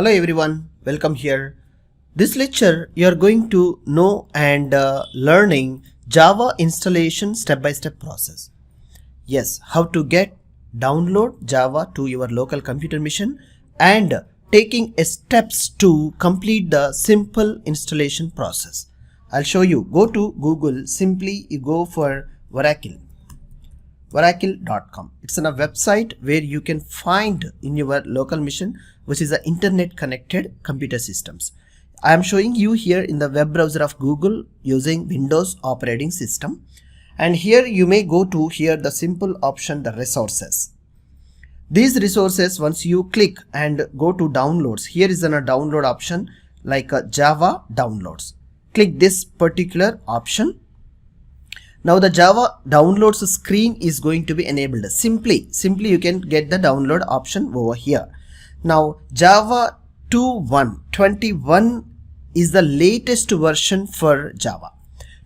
Hello everyone, welcome here. This lecture you are going to know and learning Java installation step-by-step process. Yes, how to download Java to your local computer machine and taking steps to complete the simple installation process. I'll show you. Go to Google, simply you go for Oracle.com. It's a website where you can find in your local machine, which is an internet connected computer systems. I am showing you here in the web browser of Google using Windows operating system. And here you may go to here the simple option, the resources. These resources, once you click and go to downloads, here is a download option like a Java downloads. Click this particular option. Now the Java downloads screen is going to be enabled. Simply you can get the download option over here. Now Java 2.1.21 is the latest version for Java.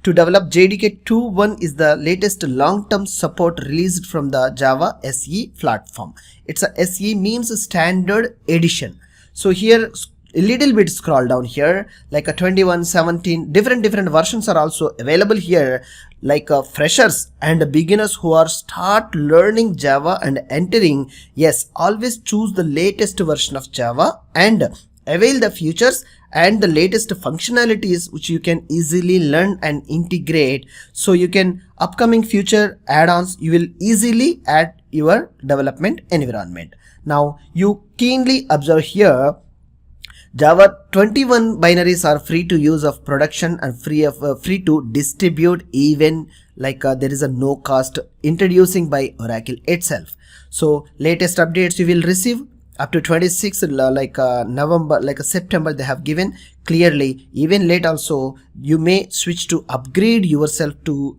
To develop JDK 2.1 is the latest long-term support released from the Java SE platform. It's a SE means standard edition. So here a little bit scroll down here, like a 21, 17, different versions are also available here, like freshers and beginners who are start learning Java and entering. Yes, always choose the latest version of Java and avail the features and the latest functionalities which you can easily learn and integrate. So you can upcoming future add-ons you will easily add your development environment. Now you keenly observe here, Java 21 binaries are free to use of production and free to distribute, even like there is a no cost introducing by Oracle itself. So latest updates you will receive up to 26 November, September they have given clearly. Even late also you may switch to upgrade yourself to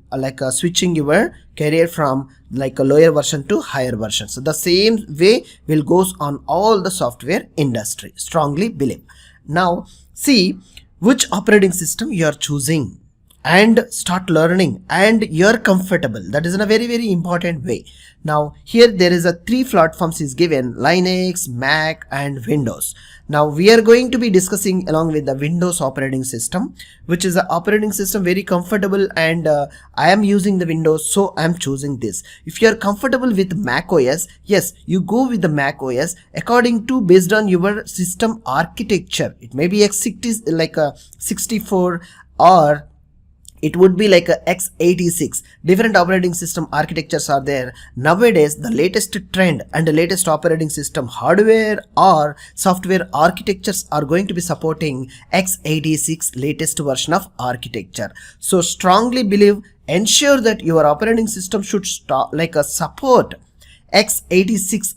switching your career from a lower version to higher version. So the same way will goes on all the software industry, strongly believe. Now see which operating system you are choosing and start learning and you're comfortable. That is in a very important way. Now here there is a 3 platforms is given: Linux, Mac and Windows. Now we are going to be discussing along with the Windows operating system, which is an operating system very comfortable, and I am using the Windows, so I am choosing this. If you are comfortable with Mac OS, yes, you go with the Mac OS according to based on your system architecture. It may be x60 like a 64 or it would be like a x86. Different operating system architectures are there. Nowadays, the latest trend and the latest operating system hardware or software architectures are going to be supporting x86 latest version of architecture. So strongly believe, ensure that your operating system should support x86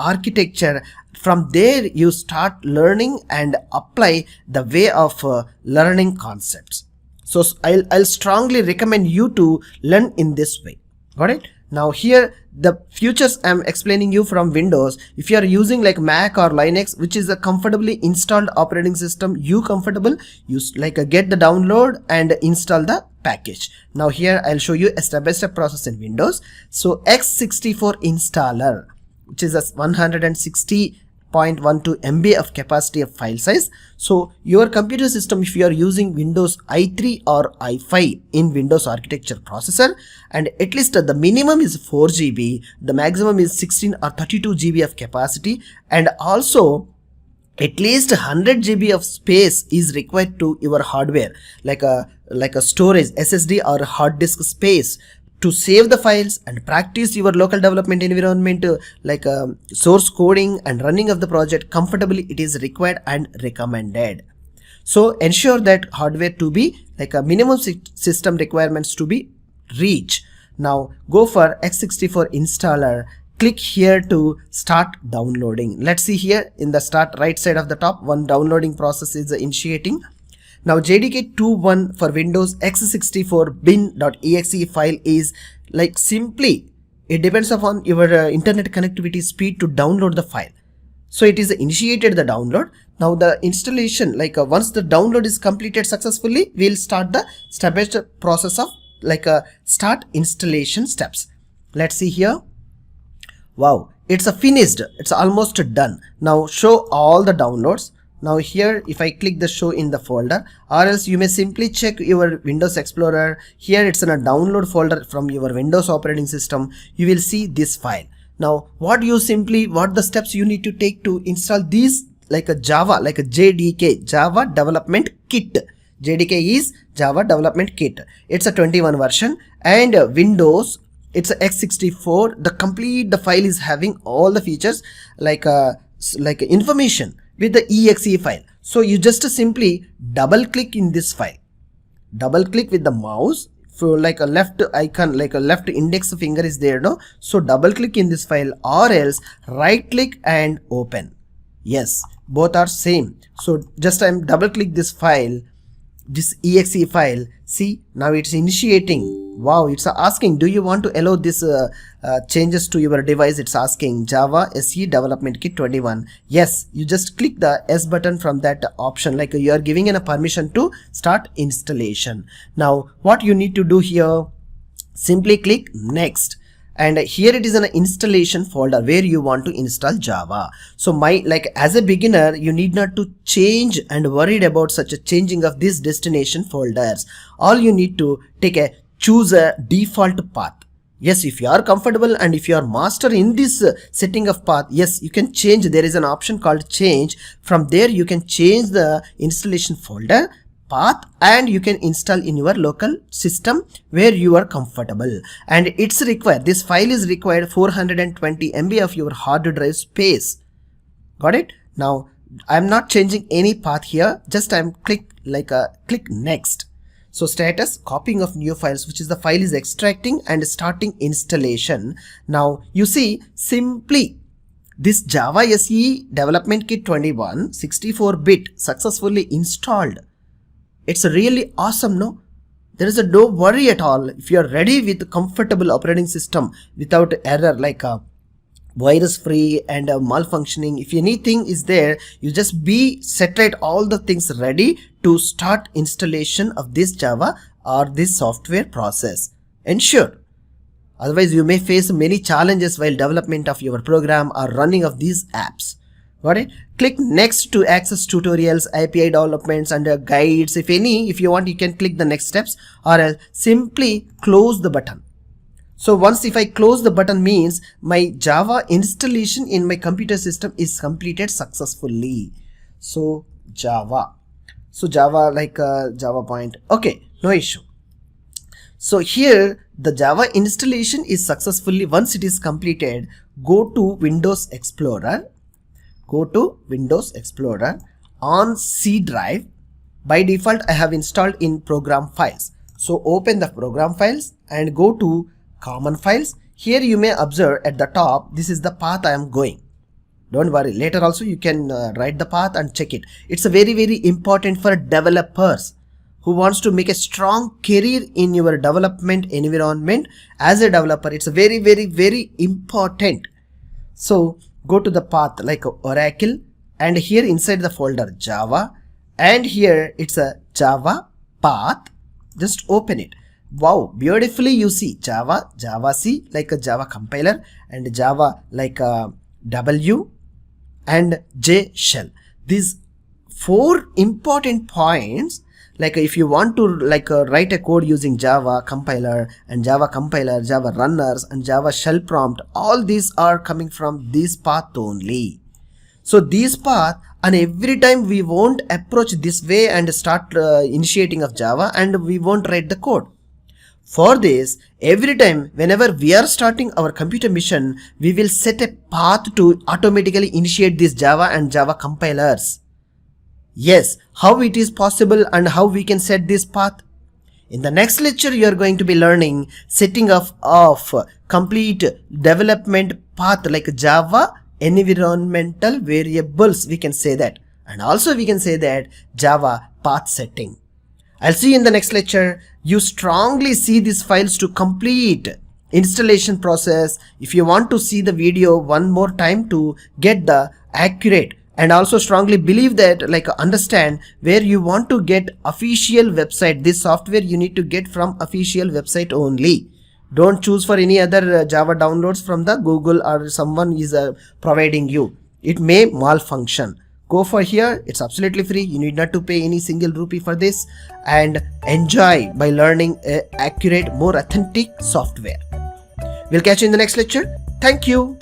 architecture. From there you start learning and apply the way of learning concepts. So I'll strongly recommend you to learn in this way. Got it? Now here the features I'm explaining you from Windows. If you are using like Mac or Linux, which is a comfortably installed operating system, you comfortable, use get the download and install the package. Now here I'll show you a step-by-step process in Windows. So x64 installer, which is a 160.12 MB of capacity of file size. So your computer system, if you are using Windows i3 or i5 in Windows architecture processor, and at least the minimum is 4 GB, the maximum is 16 or 32 GB of capacity, and also at least 100 GB of space is required to your hardware, like a storage SSD or hard disk space, to save the files and practice your local development environment, source coding and running of the project comfortably. It is required and recommended. So ensure that hardware to be a minimum system requirements to be reached. Now go for x64 installer. Click here to start downloading. Let's see here in the start right side of the top, one downloading process is initiating. Now JDK 2.1 for Windows x64 bin.exe file is simply, it depends upon your internet connectivity speed to download the file. So it is initiated the download. Now the installation, once the download is completed successfully, we'll start the step-by-step process of start installation steps. Let's see here. Wow, it's a finished, it's almost done. Now show all the downloads. Now here if I click the show in the folder, or else you may simply check your Windows Explorer. Here it's in a download folder from your Windows operating system. You will see this file. Now what the steps you need to take to install these, like a Java, like a JDK, Java Development Kit. JDK is Java Development Kit. It's a 21 version, and Windows, it's a x64. The file is having all the features like information with the exe file. So you just simply double click in this file, double click with the mouse for like a left icon, like a left index finger is there, no? So double click in this file, or else right click and open. Yes, both are same. So just I'm double click this file, this exe file. See, now it's initiating. Wow, it's asking, do you want to allow this changes to your device? It's asking Java SE Development Kit 21. Yes, you just click the S button from that option, like you are giving a permission to start installation. Now what you need to do here, simply click next, and here it is an installation folder where you want to install Java. So as a beginner, you need not to change and worried about such a changing of these destination folders. All you need to choose a default path. Yes, if you are comfortable and if you are master in this setting of path, yes, you can change. There is an option called change. From there you can change the installation folder path, and you can install in your local system where you are comfortable. And it's required, this file is required 420 MB of your hard drive space. Got it? Now I'm not changing any path here, just I'm click next. So status copying of new files, which is the file is extracting and starting installation. Now you see, simply this Java SE Development Kit 21 64-bit successfully installed. It's really awesome, no? There is no worry at all. If you are ready with a comfortable operating system without error, like a virus free and malfunctioning, if anything is there, you just set all the things ready to start installation of this Java or this software process. Ensure. Otherwise you may face many challenges while development of your program or running of these apps. Got it? Click next to access tutorials, API developments and guides. If you want, you can click the next steps, or else simply close the button. So once if I close the button means my Java installation in my computer system is completed successfully. So Java like Java point. Okay, no issue. So here the Java installation is successfully, once it is completed, go to Windows Explorer. Go to Windows Explorer on C drive. By default I have installed in program files. So open the program files and go to common files. Here you may observe at the top, this is the path I am going. Don't worry, later also you can write the path and check it. It's a very important for developers who wants to make a strong career in your development environment. As a developer, it's a very important. So go to the path like Oracle, and here inside the folder Java, and here it's a Java path. Just open it. Wow, beautifully you see Java C like a Java compiler, and Java like a W and J shell. These 4 important points, like if you want to write a code using Java compiler, Java runners and Java shell prompt, all these are coming from this path only. So this path, and every time we won't approach this way and start initiating of Java, and we won't write the code. For this, every time whenever we are starting our computer mission, we will set a path to automatically initiate this Java and Java compilers. Yes, how it is possible and how we can set this path? In the next lecture, you are going to be learning setting of complete development path like Java environmental variables, we can say that. And also we can say that Java path setting. I'll see you in the next lecture. You strongly see these files to complete installation process. If you want to see the video one more time to get the accurate, and also strongly believe that understand where you want to get official website, this software you need to get from official website only. Don't choose for any other Java downloads from the Google or someone is providing you. It may malfunction. Go for here. It's absolutely free. You need not to pay any single rupee for this, and enjoy by learning accurate, more authentic software. We'll catch you in the next lecture. Thank you.